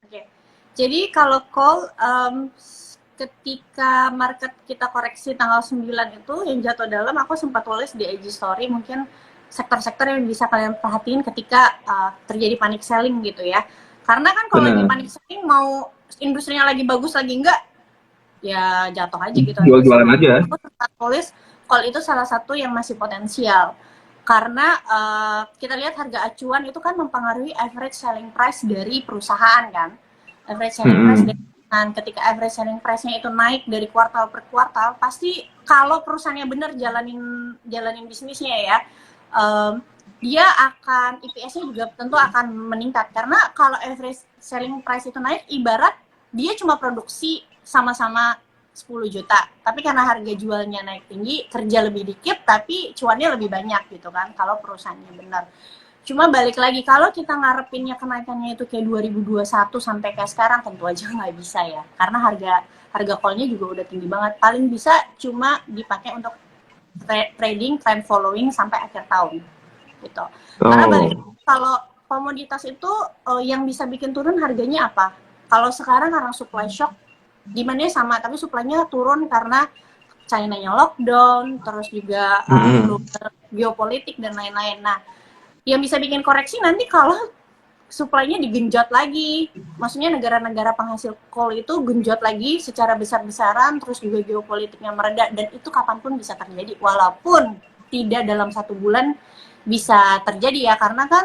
Oke. Jadi kalau call ketika market kita koreksi tanggal 9 itu yang jatuh dalam, aku sempat tulis di IG story mungkin sektor-sektor yang bisa kalian perhatiin ketika terjadi panic selling gitu ya. Karena kan kalau lagi Benar. panic selling mau industrinya lagi bagus lagi enggak ya jatuh aja gitu Jual-jualan emosinya. aja. Aku sempat tulis call itu salah satu yang masih potensial karena kita lihat harga acuan itu kan mempengaruhi average selling price dari perusahaan kan. Average selling price dari Mm-mm. perusahaan. Ketika average selling price-nya itu naik dari kuartal per kuartal, pasti kalau perusahaannya benar jalanin bisnisnya ya, dia akan EPS-nya juga tentu akan meningkat karena kalau average selling price itu naik ibarat dia cuma produksi sama-sama 10 juta, tapi karena harga jualnya naik tinggi, kerja lebih dikit tapi cuannya lebih banyak gitu kan kalau perusahaannya benar. Cuma balik lagi kalau kita ngarepinnya kenaikannya itu kayak 2021 sampai kayak sekarang tentu aja nggak bisa ya. Karena harga harga call-nya juga udah tinggi banget. Paling bisa cuma dipakai untuk trading, trend following sampai akhir tahun gitu. Karena balik Oh. kalau komoditas itu yang bisa bikin turun harganya apa? Kalau sekarang karena supply shock, demand-nya sama tapi supply-nya turun karena China-nya lockdown, terus juga Mm-mm. global geopolitik dan lain-lain. Nah, yang bisa bikin koreksi nanti kalau supply-nya digenjot lagi. Maksudnya negara-negara penghasil coal itu genjot lagi secara besar-besaran, terus juga geopolitiknya mereda, dan itu kapanpun bisa terjadi. Walaupun tidak dalam 1 bulan bisa terjadi ya, karena kan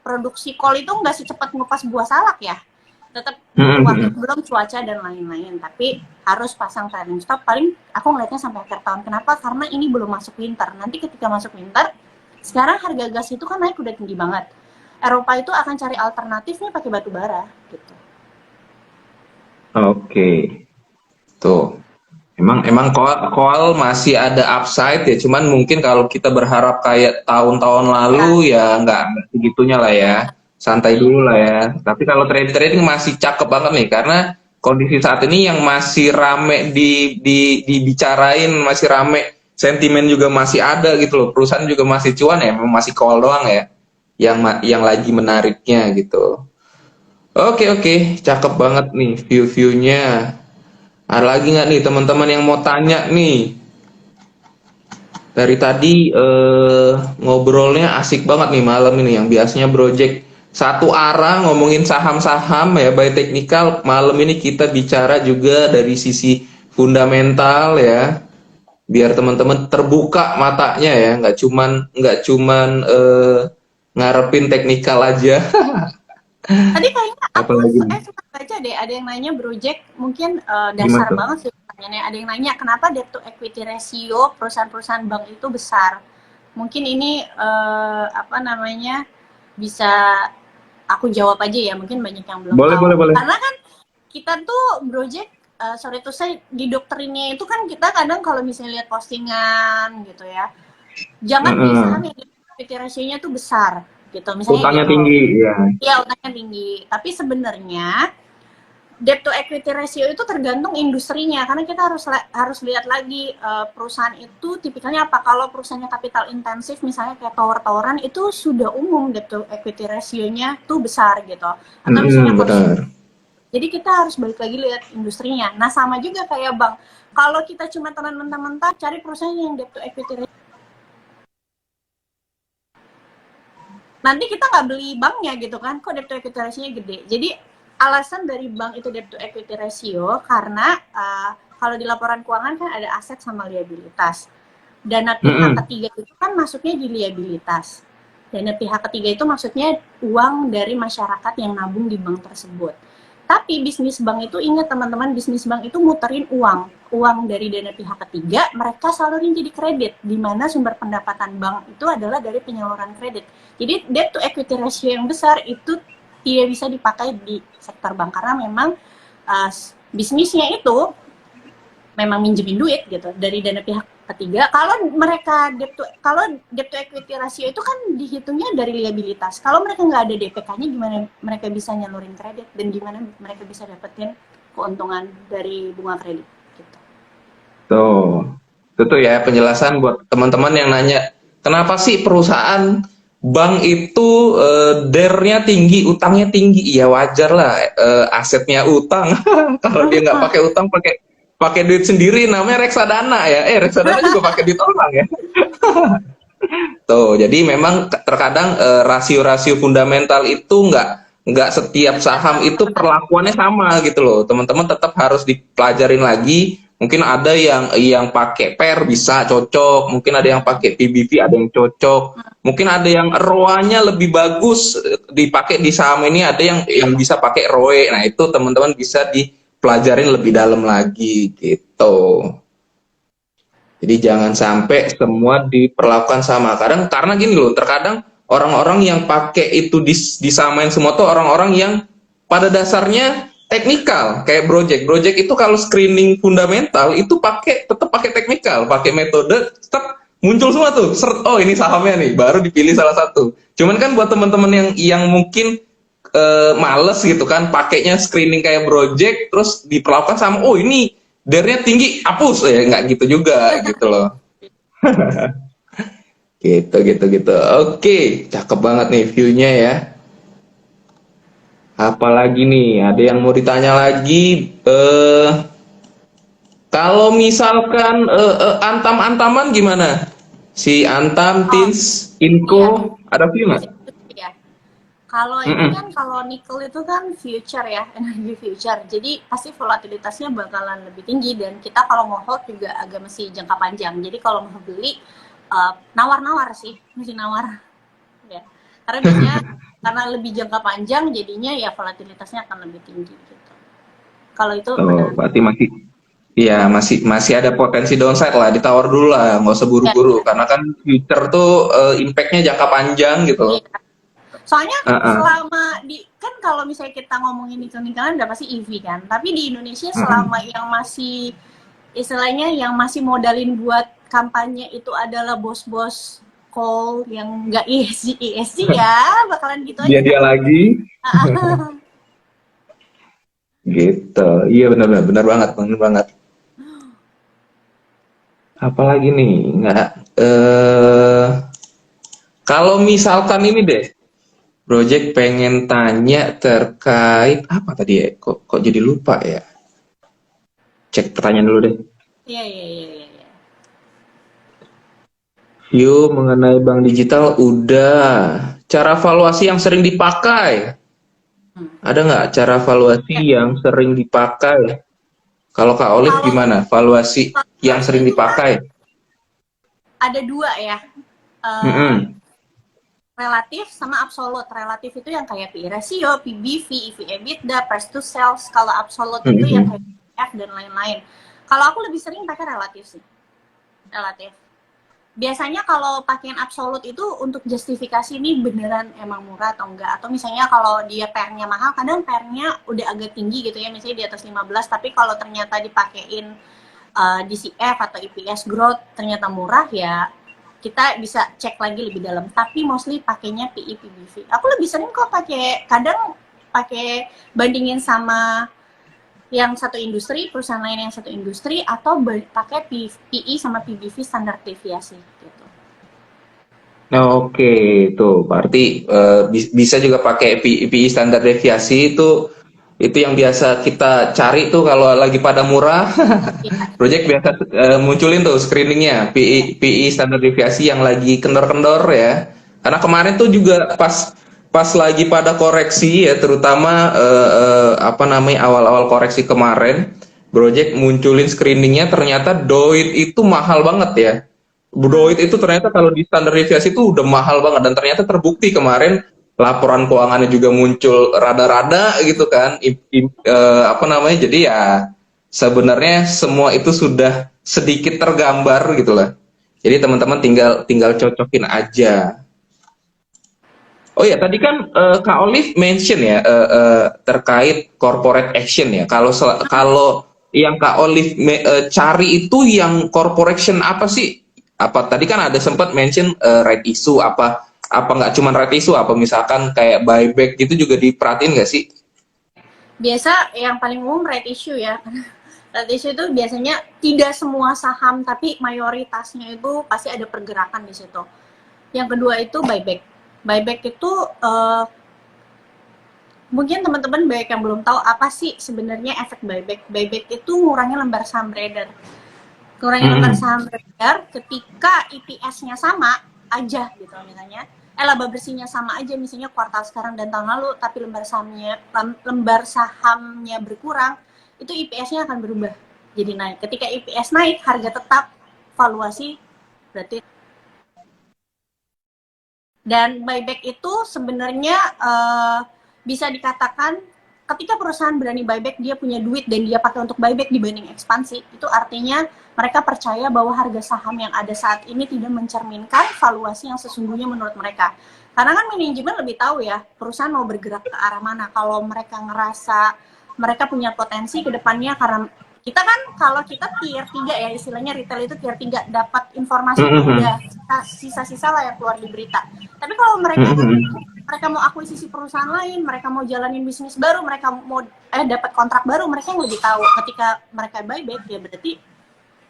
produksi coal itu nggak secepat ngupas buah salak ya. Tetap butuh waktu, Mm-mm. belum cuaca dan lain-lain. Tapi harus pasang trailing stop. Paling aku ngeliatnya sampai akhir tahun. Kenapa? Karena ini belum masuk winter. Nanti ketika masuk winter, sekarang harga gas itu kan naik udah tinggi banget. Eropa itu akan cari alternatifnya pakai batu bara gitu. Oke. Tuh. Emang emang koal masih ada upside ya, cuman mungkin kalau kita berharap kayak tahun-tahun Ya, lalu ya nggak segitunya lah ya, benar. santai dulu lah ya. Tapi kalau trading masih cakep banget nih, karena kondisi saat ini yang masih rame dibicarain, masih rame, sentimen juga masih ada gitu loh, perusahaan juga masih cuan ya, memang masih call doang ya, yang lagi menariknya gitu. Oke oke, cakep banget nih view-viewnya. Ada lagi nggak nih teman-teman yang mau tanya nih? Dari tadi ngobrolnya asik banget nih malam ini, yang biasanya project satu arah ngomongin saham-saham ya by technical, malam ini kita bicara juga dari sisi fundamental ya, biar teman-teman terbuka matanya ya, nggak cuman ngarepin teknikal aja. Tadi kayaknya aku Apalagi nih? sempat baca deh ada yang nanya Project mungkin Gimana dasar tuh? banget sih pertanyaannya. Ada yang nanya kenapa debt to equity ratio perusahaan-perusahaan bank itu besar. Mungkin ini apa namanya bisa aku jawab aja ya. Mungkin banyak yang belum Boleh boleh tahu. boleh. Karena kan kita tuh Project sorry tuh saya di doktrinnya itu kan kita kadang kalau misalnya lihat postingan gitu ya, jangan beli saham Heeh. yang equity ratio-nya tuh besar gitu. Misalnya Utangnya gitu. tinggi ya. Iya, utangnya tinggi. Tapi sebenarnya debt to equity ratio itu tergantung industrinya karena kita harus lihat lagi perusahaan itu tipikalnya apa. Kalau perusahaannya capital intensif misalnya kayak tower-toweran itu sudah umum debt to equity ratio-nya tuh besar gitu. Atau misalnya Benar. jadi kita harus balik lagi lihat industrinya. Nah, sama juga kayak bank. Kalau kita cuma telan mentah-mentah cari perusahaan yang debt to equity ratio, nanti kita nggak beli banknya gitu kan, kok debt to equity ratio-nya gede. Jadi alasan dari bank itu debt to equity ratio karena kalau di laporan keuangan kan ada aset sama liabilitas. Dana pihak Mm-mm. ketiga itu kan masuknya di liabilitas. Dana pihak ketiga itu maksudnya uang dari masyarakat yang nabung di bank tersebut. Tapi bisnis bank itu ingat teman-teman, bisnis bank itu muterin uang dari dana pihak ketiga, mereka salurin jadi kredit, di mana sumber pendapatan bank itu adalah dari penyaluran kredit. Jadi debt to equity ratio yang besar itu tidak bisa dipakai di sektor bank karena memang uh, bisnisnya itu memang minjemin duit gitu dari dana pihak ketiga. Kalau debt to equity ratio itu kan dihitungnya dari liabilitas. Kalau mereka nggak ada DPK-nya, gimana mereka bisa nyalurin kredit dan gimana mereka bisa dapetin keuntungan dari bunga kredit gitu. Tuh, itu tuh ya penjelasan buat teman-teman yang nanya, kenapa sih perusahaan bank itu DER-nya tinggi, utangnya tinggi, ya wajar lah, asetnya utang. Kalau dia nggak pakai utang, pakai pakai duit sendiri, namanya reksadana ya. Reksadana juga pakai duit orang ya. Tuh, jadi memang terkadang rasio-rasio fundamental itu nggak setiap saham itu perlakuannya sama gitu loh. Teman-teman tetap harus dipelajarin lagi. Mungkin ada yang pakai PER bisa cocok, mungkin ada yang pakai PBV ada yang cocok, mungkin ada yang ROA-nya lebih bagus dipakai di saham ini, ada yang bisa pakai ROE. Nah, itu teman-teman bisa dipelajarin lebih dalam lagi gitu. Jadi jangan sampai semua diperlakukan sama. Karena gini loh, terkadang orang-orang yang pakai itu disamain semua tuh orang-orang yang pada dasarnya teknikal, kayak project. Project itu kalau screening fundamental itu tetap pakai teknikal, pakai metode, tetap muncul semua tuh. Oh, ini sahamnya nih, baru dipilih salah satu. Cuman kan buat teman-teman yang mungkin males gitu kan, pakainya screening kayak project terus diperlakukan sama, oh ini DER-nya tinggi, hapus ya, nggak gitu juga gitu loh. Gitu. Oke, cakep banget nih view-nya ya. Apalagi nih, ada yang mau ditanya lagi? Kalau misalkan Antam-Antaman gimana? Si Antam, Oh, Tins, iya, Inco, ada view nggak? ya. Kalau ini Mm-mm. kan, kalau nikel itu kan future ya, energi future. Jadi pasti volatilitasnya bakalan lebih tinggi, dan kita kalau mau hold juga agak masih jangka panjang. Jadi kalau mau beli, nawar-nawar sih, mesti nawar. Ya. Karena biasanya karena lebih jangka panjang, jadinya ya volatilitasnya akan lebih tinggi gitu. Kalau itu Oh, benar. berarti masih, iya, masih masih ada potensi downside lah, ditawar dulu lah, nggak usah Ya, buru-buru. ya, Karena kan future tuh impact-nya jangka panjang gitu loh. iya. Soalnya Uh-uh. selama di, kan kalau misalnya kita ngomongin nikel-nikelan udah pasti EV kan. Tapi di Indonesia Mm-mm. selama yang masih, istilahnya yang masih modalin buat kampanye itu adalah bos-bos coal yang nggak ESG ESG, ya bakalan gitu aja Dia terus. lagi gitu. Iya, benar banget, benar banget. Apalagi nih, nggak eh kalau misalkan ini deh, Project pengen tanya terkait apa tadi ya? Kok jadi lupa ya? Cek pertanyaan dulu deh. Iya, iya, iya, iya, iya. View mengenai bank digital udah. Cara valuasi yang sering dipakai. Hmm. Ada nggak cara valuasi Ya, yang sering dipakai? Kalau Kak Olive kalau gimana? Valuasi yang valuasi sering itu kan dipakai? ada dua ya. Eh, Mm-mm. Relatif sama absolut. Relatif itu yang kayak PE ratio, PBV, EV EBITDA, price to sales. Kalau absolut itu yang kayak Mm-mm. F dan lain-lain. Kalau aku lebih sering pakai relatif sih. Relatif. Biasanya kalau pakaian absolut itu untuk justifikasi ini beneran emang murah atau enggak. Atau misalnya kalau dia pairnya mahal, kadang pairnya udah agak tinggi gitu ya, misalnya di atas 15, tapi kalau ternyata dipakein DCF atau EPS growth ternyata murah, ya kita bisa cek lagi lebih dalam. Tapi mostly pakainya PE PBV. Aku lebih sering kok pakai, kadang pakai bandingin sama yang satu industri, perusahaan lain yang satu industri, atau pakai PE sama PBV standar deviasi gitu. Oke, itu berarti bisa juga pakai PI standar deviasi itu yang biasa kita cari tuh kalau lagi pada murah. Iya, Project biasa munculin tuh screeningnya iya. PI standar deviasi yang lagi kendor-kendor ya. Karena kemarin tuh juga pas pas lagi pada koreksi ya, terutama apa namanya awal-awal koreksi kemarin, Project munculin screeningnya ternyata Doit itu mahal banget ya. Hmm. Doit itu ternyata kalau di standar deviasi itu udah mahal banget, dan ternyata terbukti kemarin laporan keuangannya juga muncul rada-rada gitu kan, apa namanya, jadi ya sebenarnya semua itu sudah sedikit tergambar gitu lah. Jadi teman-teman tinggal tinggal cocokin aja. Oh ya, tadi kan Kak Olive mention ya terkait corporate action ya. Kalau yang Kak Olive cari itu yang corporation apa sih? Apa tadi kan ada sempat mention right issue, apa nggak cuma right issue, apa misalkan kayak buyback gitu juga diperhatiin nggak sih? Biasa yang paling umum right issue ya. Right issue itu biasanya tidak semua saham, tapi mayoritasnya itu pasti ada pergerakan di situ. Yang kedua itu buyback. Buyback itu mungkin teman-teman banyak yang belum tahu apa sih sebenarnya efek buyback. Buyback itu ngurangin lembar saham beredar. Ngurangin lembar Hmm. saham beredar ketika EPS-nya sama aja gitu misalnya. Laba bersihnya sama aja misalnya kuartal sekarang dan tahun lalu, tapi lembar sahamnya berkurang, itu EPS-nya akan berubah jadi naik. Ketika EPS naik, harga tetap, valuasi berarti. Dan buyback itu sebenarnya bisa dikatakan ketika perusahaan berani buyback, dia punya duit dan dia pakai untuk buyback dibanding ekspansi, itu artinya mereka percaya bahwa harga saham yang ada saat ini tidak mencerminkan valuasi yang sesungguhnya menurut mereka. Karena kan manajemen lebih tahu ya, perusahaan mau bergerak ke arah mana. Kalau mereka ngerasa mereka punya potensi ke depannya, karena kita kan kalau kita tier 3 ya, istilahnya retail itu tier 3, dapat informasi itu Hmm. udah sisa-sisa lah yang keluar di berita. Tapi kalau mereka kan Hmm. mereka mau akuisisi perusahaan lain, mereka mau jalanin bisnis baru, mereka mau dapat kontrak baru, mereka yang lebih tahu. Ketika mereka buyback ya berarti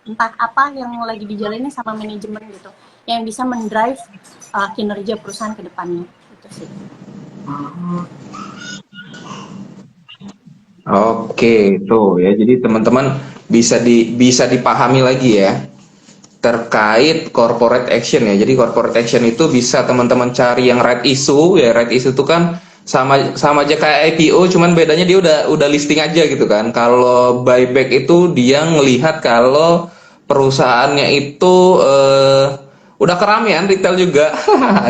entah apa yang lagi dijalani sama manajemen gitu, yang bisa mendrive kinerja perusahaan ke depannya. Itu sih. Oke, tuh ya. Jadi teman-teman bisa dipahami lagi ya terkait corporate action ya. Jadi corporate action itu bisa teman-teman cari yang right issue ya. Right issue itu kan sama sama aja kayak IPO, cuman bedanya dia udah listing aja gitu kan. Kalau buyback itu dia ngelihat kalau perusahaannya itu udah keramaian retail juga.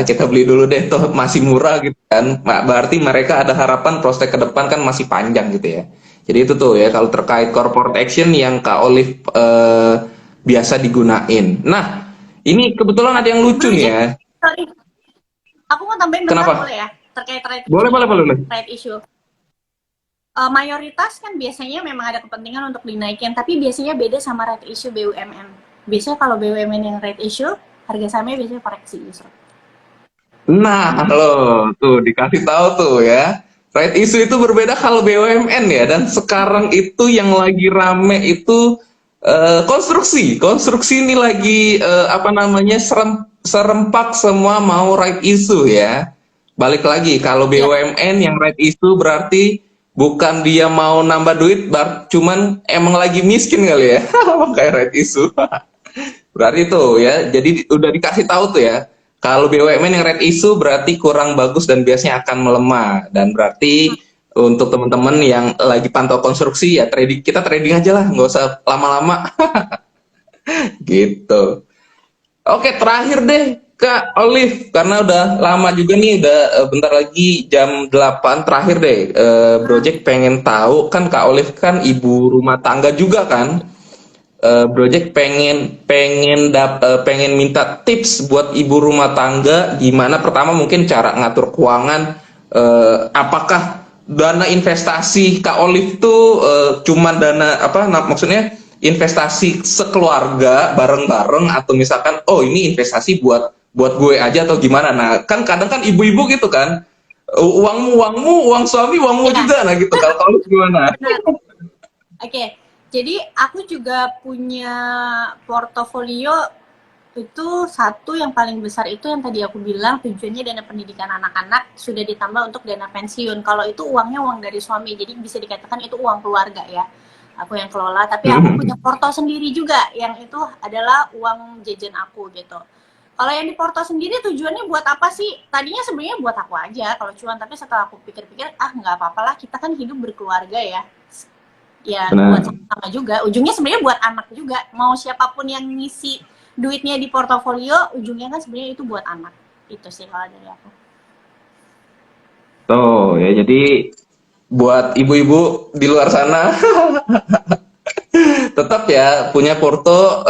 Kita beli dulu deh, toh masih murah gitu kan. Berarti mereka ada harapan prospek ke depan kan masih panjang gitu ya. Jadi itu tuh ya kalau terkait corporate action yang Kak Olive biasa digunain. Nah, ini kebetulan ada yang lucu Blue nih Jack, ya. sorry, aku mau tambahin bentar boleh Kenapa? ya, terkait trade Boleh, issue boleh, ini. boleh, boleh. Trade issue. Mayoritas kan biasanya memang ada kepentingan untuk dinaikin, tapi biasanya beda sama rate issue BUMN. Biasanya kalau BUMN yang rate issue, harga sahamnya biasanya koreksi justru. Nah, loh, tuh dikasih tahu tuh ya. Right issue itu berbeda kalau BUMN ya, dan sekarang itu yang lagi rame itu konstruksi. Konstruksi ini lagi apa namanya serempak semua mau right issue ya. Balik lagi kalau Iya, BUMN yang right issue berarti bukan dia mau nambah duit, cuman emang lagi miskin kali ya. Kayak right issue. Berarti tuh ya, jadi udah dikasih tahu tuh ya. Kalau BUMN yang red issue berarti kurang bagus dan biasanya akan melemah. Dan berarti untuk teman-teman yang lagi pantau konstruksi ya trading, kita trading aja lah, nggak usah lama-lama gitu. Oke, terakhir deh Kak Olive, karena udah lama juga nih, udah bentar lagi jam 8 terakhir deh. Project pengen tahu kan Kak Olive kan ibu rumah tangga juga kan? Project pengen minta tips buat ibu rumah tangga gimana pertama mungkin cara ngatur keuangan, apakah dana investasi Kak Olive tuh cuman dana apa maksudnya investasi sekeluarga bareng-bareng atau misalkan oh ini investasi buat gue aja atau gimana. Nah kan kadang kan ibu-ibu gitu kan, uangmu uang suami uangmu ya, juga, nah gitu. Kalau Olive gimana? benar. Oke, jadi aku juga punya portofolio itu satu yang paling besar itu yang tadi aku bilang tujuannya dana pendidikan anak-anak sudah ditambah untuk dana pensiun. Kalau itu uangnya uang dari suami, jadi bisa dikatakan itu uang keluarga ya. Aku yang kelola, tapi aku punya porto sendiri juga yang itu adalah uang jajan aku gitu. Kalau yang di porto sendiri tujuannya buat apa sih? Tadinya sebenarnya buat aku aja kalau cuan, tapi setelah aku pikir-pikir nggak apa-apa lah, kita kan hidup berkeluarga ya. Ya buat Benar. sama juga. Ujungnya sebenarnya buat anak juga. Mau siapapun yang ngisi duitnya di portofolio, ujungnya kan sebenarnya itu buat anak. Itu sih kalau dari aku. Tuh ya, jadi buat ibu-ibu di luar sana tetap ya punya porto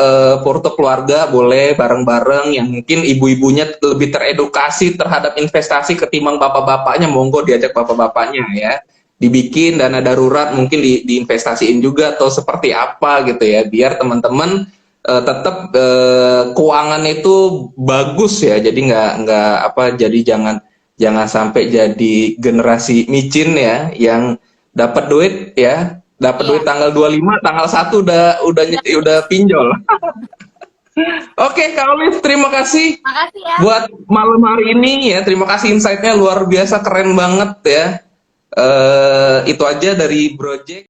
keluarga boleh bareng-bareng yang mungkin ibu-ibunya lebih teredukasi terhadap investasi ketimbang bapak-bapaknya, monggo diajak bapak-bapaknya ya dibikin dana darurat mungkin diinvestasiin juga atau seperti apa gitu ya biar teman-teman tetap keuangan itu bagus ya, jadi nggak apa, jadi jangan jangan sampai jadi generasi micin ya yang dapat duit ya, dapat duit Iya, tanggal 25 tanggal 1 udah udah pinjol. Oke, Kak Olive, terima kasih Makasih ya. buat malam hari ini ya. Terima kasih insight-nya luar biasa keren banget ya. Itu aja dari Project.